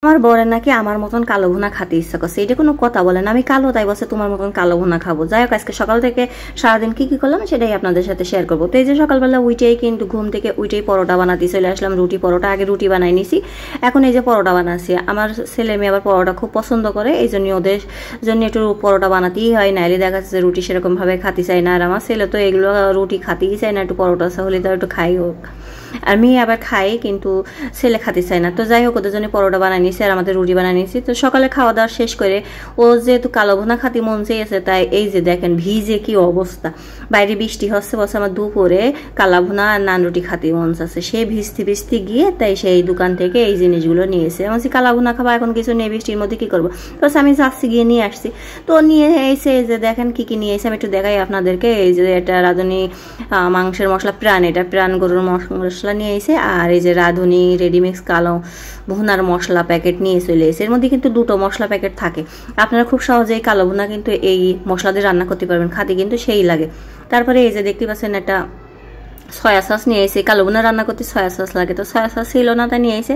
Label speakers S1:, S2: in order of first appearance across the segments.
S1: আমার বরের নাকি আমার মতন কালো ভুনা খেতে ইচ্ছা করছে। এটা কোনো কথা বলেন? আমি কালো, তাই বলছে তোমার মতন কালো ভুনা খাবো। যাই হোক, আজকে সকাল থেকে সারাদিন কি করলাম সেটাই আপনাদের সাথে শেয়ার করবো। তো এই যে সকালবেলা উইটেই কিন্তু ঘুম থেকে উইটেই পরোটা বানাতে চলে আসলাম। রুটি পরোটা, আগে রুটি বানাই নিছি, এখন এই যে পরোটা বানাচ্ছি। আমার ছেলে মেয়ে আবার পরোটা খুব পছন্দ করে, এই জন্য ওদের জন্য একটু পরোটা বানাতেই হয়, নাইলে দেখা যাচ্ছে রুটি সেরকম ভাবে খাতে চায় না। আর আমার ছেলে তো এগুলো রুটি খাতেই চায় না, একটু পরোটা হলে তো একটু খাই হোক। আর মেয়ে আবার খাই, কিন্তু ছেলে খাতে চায় না। তো যাই হোক, ওদের জন্য পরোটা বানাই নিয়েছি আর আমাদের রুটি বানাই নিয়েছি। তো সকালে খাওয়া দাওয়া শেষ করে ও যেহেতু কালো ভুনা খাতি মন চেয়েছে, তাই এই যে দেখেন ভিজে কি অবস্থা, বাইরে বৃষ্টি হচ্ছে, বলছে আমার দুপুরে কালা ভুনা আর নান রুটি খাতি মন চাচ্ছে। সে ভিজতে ভিজতে গিয়ে তাই সেই দোকান থেকে এই জিনিসগুলো নিয়েছে। আমি কালা ভুনা খাবো, এখন কিছু নেই, বৃষ্টির মধ্যে কি করবো? তো আমি যাচ্ছি, গিয়ে নিয়ে আসছি। তো নিয়ে এসে এই যে দেখেন কি কি নিয়ে এসে আমি একটু দেখাই আপনাদেরকে। এই যে এটা রাঁধুনি মাংসের মশলা প্রাণ, এটা প্রাণ গরুর মশলা নিয়ে এসে, আর এই যে রাঁধুনি রেডিমিক্স কালো ভুনার মশলা প্যাকেট নিয়ে চলে এসে। এর মধ্যে কিন্তু দুটো মশলা প্যাকেট থাকে, আপনারা খুব সহজেই কালো ভুনা কিন্তু এই মশলা দিয়ে রান্না করতে পারবেন, খাতে কিন্তু সেই লাগে। তারপরে এই যে দেখতে পাচ্ছেন একটা সয়া সস নিয়ে এসে, কালো ভুনা রান্না করতে সয়া সস লাগে, তো সয়া সস ছিল না, তা নিয়ে এসে।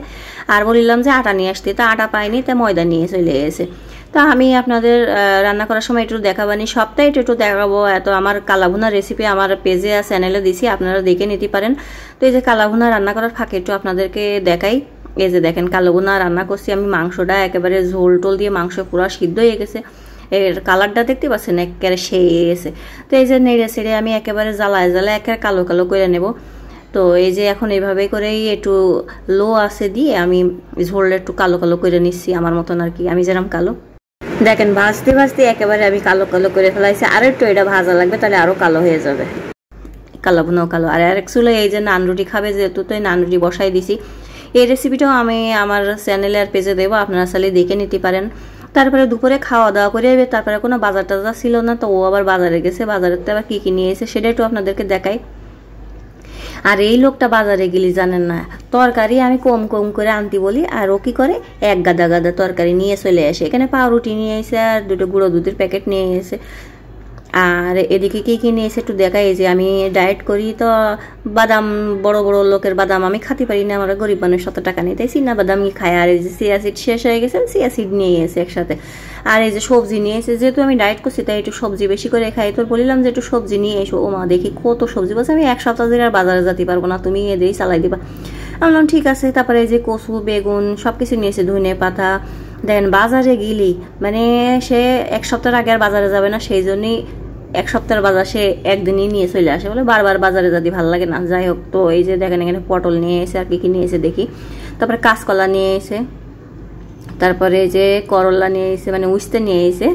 S1: আর বললাম যে আটা নিয়ে আসতে, তা আটা পাইনি, তা ময়দা নিয়ে চলে এসে। তো আমি আপনাদের রান্না করার সময় একটু দেখাবানি, সপ্তাহে একটু দেখাবো। এত আমার কালা ভুনার রেসিপি আমার পেজে আর চ্যানেলে দিছি, আপনারা দেখে নিতে পারেন। তো এই যে কালা ভুনা রান্না করার ফাঁকে একটু আপনাদেরকে দেখাই। এই যে দেখেন কালো ভুনা রান্না করছি আমি, মাংসটা একেবারে ঝোল টোল দিয়ে মাংস পুরো সিদ্ধ হয়ে গেছে। এর কালারটা দেখতে পাচ্ছেন একেবারে সেই গেছে। তো এই যে নেড়ে ছেড়ে আমি একেবারে জ্বালায় জ্বালায় একেবারে কালো কালো করে নেব। তো এই যে এখন এইভাবে করেই একটু লো আছে দিয়ে আমি ঝোলটা একটু কালো কালো করে নিচ্ছি, আমার মতন আর কি, আমি যেরকম কালো। দেখেন ভাজতে ভাজতে একেবারে আমি কালো কালো করে ফেলাইছি, আর একটু এটা ভাজা লাগবে, তাহলে আরো কালো হয়ে যাবে, কালো ভুনাও কালো। আর আরেক চুলো এই যে নান রুটি খাবে যেহেতু, তো এই নান রুটি বসাই দিছি। এই রেসিপিটাও আমি আমার চ্যানেলে আর পেজে দেবো, আপনারা চাইলে দেখে নিতে পারেন। তারপরে দুপুরে খাওয়া দাওয়া করে তারপরে কোনো বাজার টাজার ছিল না, তো ও আবার বাজারে গেছে, বাজারেতে আবার কি কি নিয়ে এসে সেটা একটু আপনাদেরকে দেখাই। আর এই লোকটা বাজারে গেলি জানেন না, তরকারি আমি কম কম করে আনতে বলি, আর ও কি করে এক গাদা গাদা তরকারি নিয়ে চলে আসে। এখানে পাউরুটি নিয়ে এসে আর দুটো গুঁড়ো দুধের প্যাকেট নিয়ে এসে। আর এদিকে কি কি নিয়ে এসে একটু দেখাই, যে আমি ডায়েট করি, তো বাদাম, বড় বড় লোকের বাদাম আমি খাতে পারি না, আমার গরিব মানুষ 100 টাকা নেই, তাই চিনা বাদাম খাই। আর এই যে চিয়া সিড শেষ হয়ে গেছে, চিয়া সিড নিয়ে এসে একসাথে। আর এই যে সবজি নিয়ে এসে, যেহেতু আমি ডায়েট করছি তাই একটু সবজি বেশি করে খাই, তো বললাম যে একটু সবজি নিয়ে এসো। ও মা দেখি কত সবজি, বলছে আমি 1 সপ্তাহ ধরে আর বাজারে যেতে পারবো না, তুমি এদেরই চালাই দিবা। আমি বললাম ঠিক আছে। তারপরে এই যে কচু, বেগুন সবকিছু নিয়ে এসে, ধনে পাতা। দেখেন বাজারে গেলি মানে সে 1 সপ্তাহের আগে আর বাজারে যাবে না, সেই জন্যই 1 সপ্তাহের বাজার সে একদিনই নিয়ে চলে আসে, বলে বারবার বাজারে যদি ভালো লাগে না। যাই হোক, তো এই যে দেখেন এখানে পটল নিয়ে এসে, আর কি কি নিয়ে এসে দেখি। তারপরে কাঁচকলা নিয়ে এসে, তারপরে যে করলা নিয়ে এসে, মানে উস্তে নিয়ে এসে।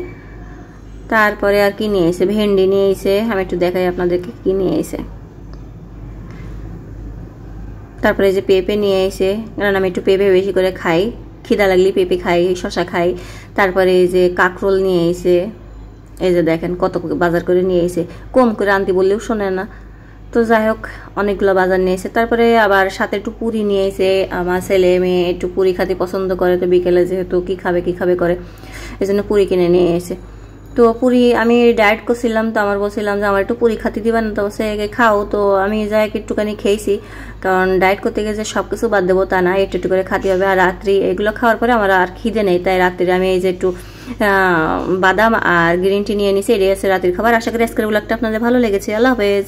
S1: তারপরে আর কি নিয়ে এসে, ভেন্ডি নিয়ে এসে, আমি একটু দেখাই আপনাদেরকে কি নিয়ে এসে। তারপরে যে পেঁপে নিয়ে এসে, কারণ আমি একটু পেঁপে বেশি করে খাই, খিদা লাগলে পেঁপে খাই, শশা খাই। তারপরে এই যে কাঁকরোল নিয়ে এসে, এই যে দেখেন কত বাজার করে নিয়ে এসে, কম করে আনতে বললেও শোনে না। তো যাই হোক, অনেকগুলো বাজার নিয়ে এসে। তারপরে আবার সাথে একটু পুরি নিয়ে এসে, আমার ছেলে মেয়ে একটু পুরি খেতে পছন্দ করে, তো বিকেলে যেহেতু কি খাবে করে, এই জন্য পুরি কিনে নিয়ে এসে। তো পুরি আমি ডায়েট করছিলাম, তো আমার বলছিলাম যে আমার একটু পুরি খাতে দিবেন, তো সে খাও। তো আমি যাই একটুখানি খেয়েছি, কারণ ডায়েট করতে গেলে সব কিছু বাদ দেবো তা না, একটু একটু করে খাতে হবে। আর রাত্রি এগুলো খাওয়ার পরে আমার আর খিদে নেই, তাই রাত্রে আমি এই যে একটু বাদাম আর গ্রিন টি নিয়ে নিছি, এটাই আছে রাতের খাবার। আশা করি আজকের ব্লগটা আপনাদের ভালো লেগেছে। আল্লাহ হাফেজ।